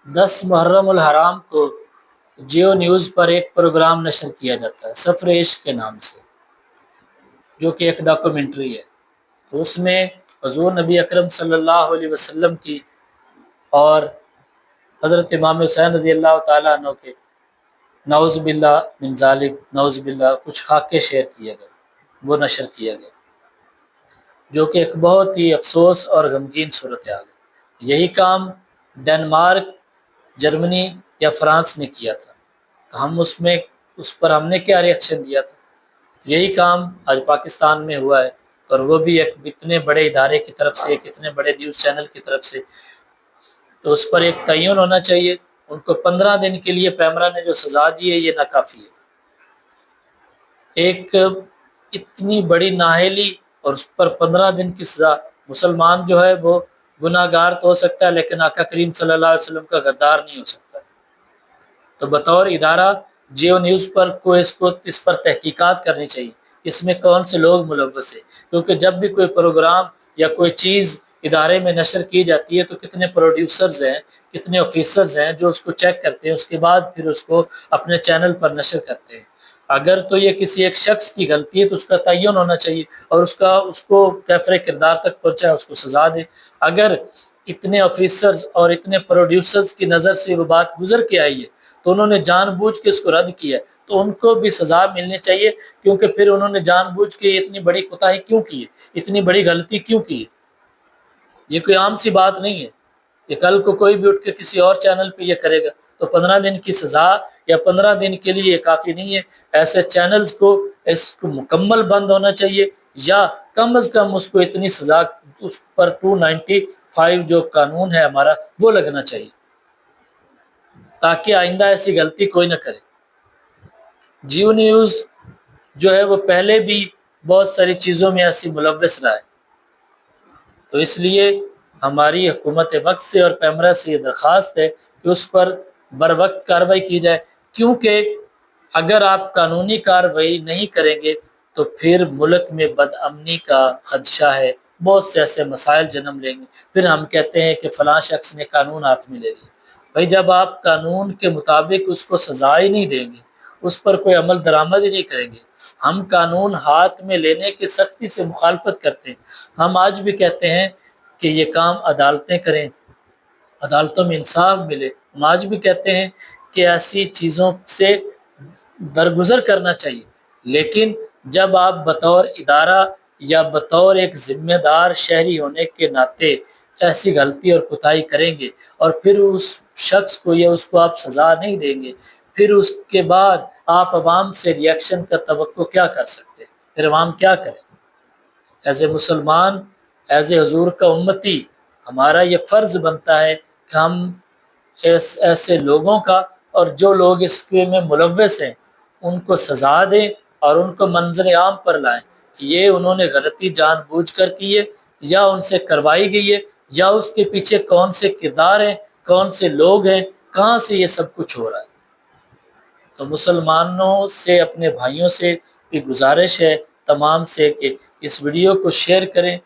10 محرم الحرام کو جیو نیوز پر ایک پروگرام نشر کیا جاتا ہے سفر عشق کے نام سے، جو کہ ایک ڈاکومنٹری ہے۔ تو اس میں حضور نبی اکرم صلی اللہ علیہ وسلم کی اور حضرت امام حسین رضی اللہ تعالیٰ عنہ کے نعوذ باللہ من ذالک، نعوذ باللہ، کچھ خاکے شیئر کیے گئے، وہ نشر کیا گیا، جو کہ ایک بہت ہی افسوس اور غمگین صورتحال ہے۔ یہی کام ڈنمارک، جرمنی یا فرانس نے کیا تھا، تو اس پر ہم نے کیا ری ایکشن دیا تھا؟ یہی کام آج پاکستان میں ہوا ہے، اور وہ بھی ایک اتنے بڑے ادارے کی طرف سے، ایک اتنے بڑے نیوز چینل کی طرف سے، تو اس پر ایک تعین ہونا چاہیے۔ ان کو 15 دن کے لیے پیمرا نے جو سزا دی ہے یہ ناکافی ہے۔ ایک اتنی بڑی نااہلی اور اس پر 15 دن کی سزا، مسلمان جو ہے وہ گناہ گار تو ہو سکتا ہے لیکن آقا کریم صلی اللہ علیہ وسلم کا غدار نہیں ہو سکتا۔ تو بطور ادارہ جیو نیوز پر اس پر تحقیقات کرنی چاہیے، اس میں کون سے لوگ ملوث ہیں، کیونکہ جب بھی کوئی پروگرام یا کوئی چیز ادارے میں نشر کی جاتی ہے تو کتنے پروڈیوسرز ہیں، کتنے آفیسرز ہیں جو اس کو چیک کرتے ہیں، اس کے بعد پھر اس کو اپنے چینل پر نشر کرتے ہیں۔ اگر تو یہ کسی ایک شخص کی غلطی ہے تو اس کا تعین ہونا چاہیے اور اس کو کیفر کردار تک پہنچائے، اس کو سزا دے۔ اگر اتنے آفیسرز اور اتنے پروڈیوسرز کی نظر سے وہ بات گزر کے آئی ہے تو انہوں نے جان بوجھ کے اس کو رد کیا، تو ان کو بھی سزا ملنی چاہیے، کیونکہ پھر انہوں نے جان بوجھ کے اتنی بڑی کوتاہی کیوں کی ہے، اتنی بڑی غلطی کیوں کی ہے۔ یہ کوئی عام سی بات نہیں ہے کہ کل کو کوئی بھی اٹھ کے کسی اور چینل پہ یہ کرے گا، تو 15 دن کی سزا یا 15 دن کے لیے یہ کافی نہیں ہے۔ ایسے چینلز کو اس کو مکمل بند ہونا چاہیے، یا کم از کم اس کو اتنی سزا، اس پر 295 جو قانون ہے ہمارا وہ لگنا چاہیے، تاکہ آئندہ ایسی غلطی کوئی نہ کرے۔ جیو نیوز جو ہے وہ پہلے بھی بہت ساری چیزوں میں ایسی ملوث رہا ہے، تو اس لیے ہماری حکومت وقت سے اور پیمرا سے یہ درخواست ہے کہ اس پر بر وقت کارروائی کی جائے، کیونکہ اگر آپ قانونی کارروائی نہیں کریں گے تو پھر ملک میں بدامنی کا خدشہ ہے، بہت سے ایسے مسائل جنم لیں گے، پھر ہم کہتے ہیں کہ فلاں شخص نے قانون ہاتھ میں لے لیا۔ بھائی جب آپ قانون کے مطابق اس کو سزا ہی نہیں دیں گے، اس پر کوئی عمل درآمد ہی نہیں کریں گے، ہم قانون ہاتھ میں لینے کی سختی سے مخالفت کرتے ہیں۔ ہم آج بھی کہتے ہیں کہ یہ کام عدالتیں کریں، عدالتوں میں انصاف ملے۔ ہم آج بھی کہتے ہیں کہ ایسی چیزوں سے درگزر کرنا چاہیے، لیکن جب آپ بطور ادارہ یا بطور ایک ذمہ دار شہری ہونے کے ناطے ایسی غلطی اور کوتاہی کریں گے اور پھر اس شخص کو یا اس کو آپ سزا نہیں دیں گے، پھر اس کے بعد آپ عوام سے ری ایکشن کا توقع کیا کر سکتے ہیں؟ پھر عوام کیا کرے؟ ایز اے مسلمان، ایز اے حضور کا امتی، ہمارا یہ فرض بنتا ہے کہ ہم ایسے لوگوں کا اور جو لوگ اس کے میں ملوث ہیں ان کو سزا دیں اور ان کو منظر عام پر لائیں کہ یہ انہوں نے غلطی جان بوجھ کر کی ہے یا ان سے کروائی گئی ہے، یا اس کے پیچھے کون سے کردار ہیں، کون سے لوگ ہیں، کہاں سے یہ سب کچھ ہو رہا ہے۔ تو مسلمانوں سے، اپنے بھائیوں سے بھی گزارش ہے تمام سے کہ اس ویڈیو کو شیئر کریں۔